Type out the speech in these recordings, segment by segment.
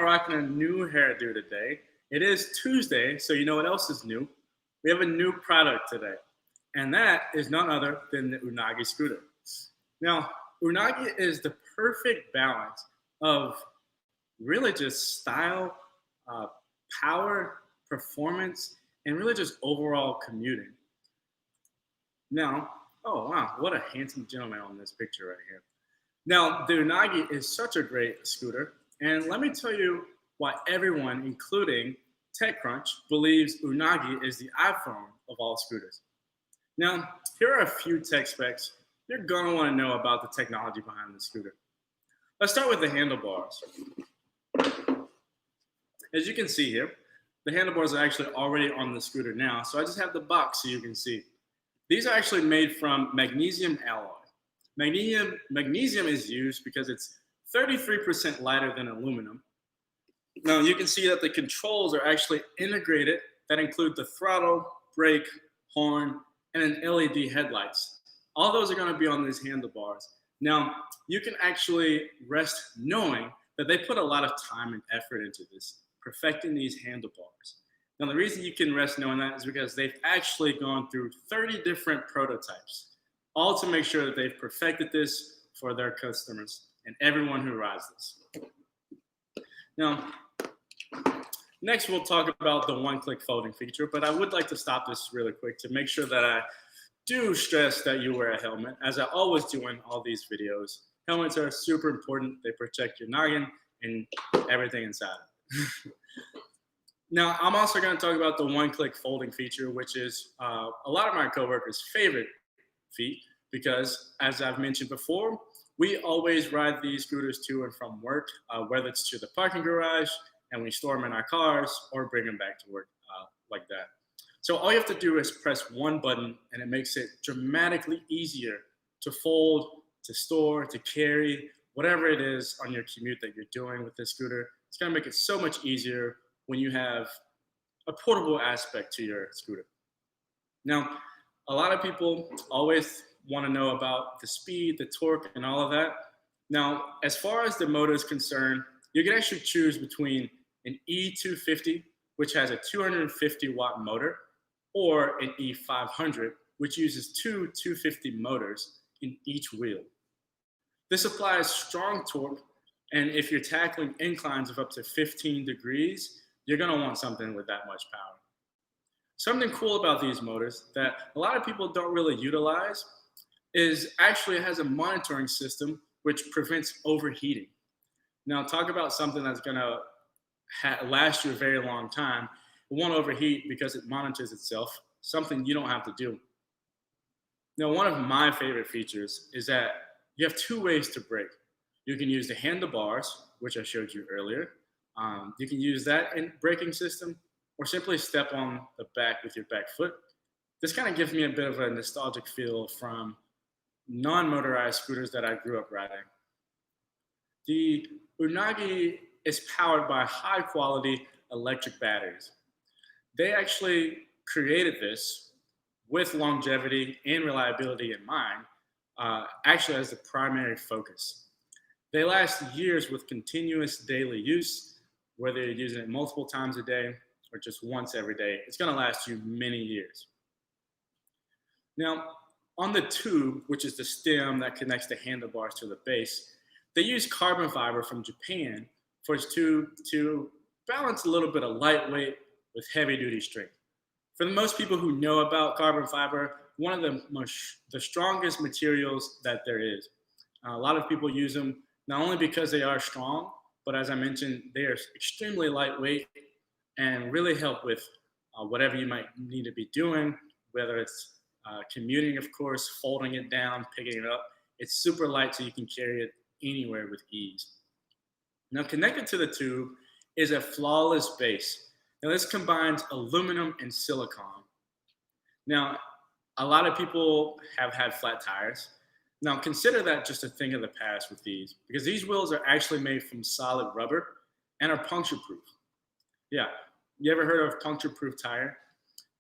rocking a new hairdo today. It is Tuesday, so you know what else is new? We have a new product today, and that is none other than the Unagi scooter. Now, Unagi is the perfect balance of really just style, uh, power, performance, and really just overall commuting. Now, oh wow, what a handsome gentleman on this picture right here. Now, the Unagi is such a great scooter, and let me tell you why everyone, including TechCrunch, believes Unagi is the iPhone of all scooters. Now, here are a few tech specs you're going to want to know about the technology behind the scooter. Let's start with the handlebars. As you can see here, the handlebars are actually already on the scooter now, so I just have the box so you can see. These are actually made from magnesium alloy. Magnesium is used because it's 33% lighter than aluminum. Now you can see that the controls are actually integrated that include the throttle, brake, horn, and an LED headlights. All those are going to be on these handlebars. Now you can actually rest knowing that they put a lot of time and effort into this, perfecting these handlebars. Now the reason you can rest knowing that is because they've actually gone through 30 different prototypes, all to make sure that they've perfected this for their customers and everyone who rides this. Now, next we'll talk about the one-click folding feature, but I would like to stop this really quick to make sure that I do stress that you wear a helmet, as I always do in all these videos. Helmets are super important. They protect your noggin and everything inside it. Now, I'm also going to talk about the one-click folding feature, which is a lot of my coworkers' favorite feat, because as I've mentioned before, we always ride these scooters to and from work, whether it's to the parking garage and we store them in our cars or bring them back to work like that. So all you have to do is press one button and it makes it dramatically easier to fold, to store, to carry, whatever it is on your commute that you're doing with this scooter. It's going to make it so much easier when you have a portable aspect to your scooter. Now, a lot of people always want to know about the speed, the torque, and all of that. Now, as far as the motor is concerned, you can actually choose between an E250, which has a 250 watt motor, or an E500, which uses two 250 motors in each wheel. This applies strong torque, and if you're tackling inclines of up to 15 degrees, you're going to want something with that much power. Something cool about these motors that a lot of people don't really utilize is actually it has a monitoring system which prevents overheating. Now, talk about something that's going to last you a very long time. It won't overheat because it monitors itself, something you don't have to do. Now, one of my favorite features is that you have two ways to brake. You can use the handlebars, which I showed you earlier. You can use that in braking system, or simply step on the back with your back foot. This kind of gives me a bit of a nostalgic feel from non-motorized scooters that I grew up riding. The Unagi is powered by high-quality electric batteries. They actually created this with longevity and reliability in mind, actually as the primary focus. They last years with continuous daily use, whether you're using it multiple times a day or just once every day. It's going to last you many years. Now, on the tube, which is the stem that connects the handlebars to the base, they use carbon fiber from Japan for its tube to balance a little bit of lightweight with heavy-duty strength. For the most people who know about carbon fiber, one of the strongest materials that there is. A lot of people use them not only because they are strong, but as I mentioned, they are extremely lightweight and really help with whatever you might need to be doing, whether it's commuting, of course, folding it down, picking it up. It's super light so you can carry it anywhere with ease. Now, connected to the tube is a flawless base. Now, this combines aluminum and silicone. Now, a lot of people have had flat tires. Now, consider that just a thing of the past with these, because these wheels are actually made from solid rubber and are puncture-proof. Yeah, you ever heard of puncture-proof tire?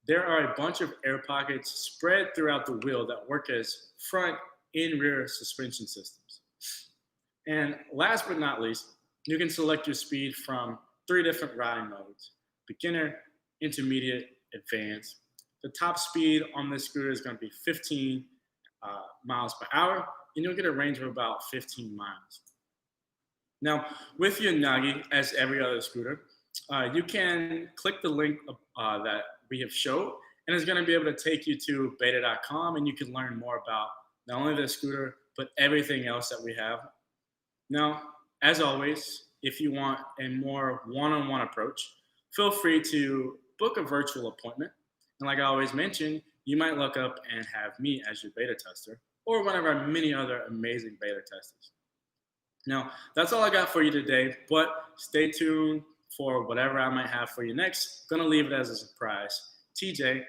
There are a bunch of air pockets spread throughout the wheel that work as front and rear suspension systems. And last but not least, You can select your speed from 3 different riding modes: beginner, intermediate, advanced. The top speed on this scooter is going to be 15 miles per hour, and you'll get a range of about 15 miles. Now, with your Nagi, as every other scooter, you can click the link that we have showed, and it's going to be able to take you to beta.com, and you can learn more about not only the scooter, but everything else that we have. Now, as always, if you want a more one on one approach, feel free to book a virtual appointment. And like I always mention, you might look up and have me as your beta tester or one of our many other amazing beta testers. Now, that's all I got for you today, but stay tuned for whatever I might have for you next. Gonna leave it as a surprise. TJ,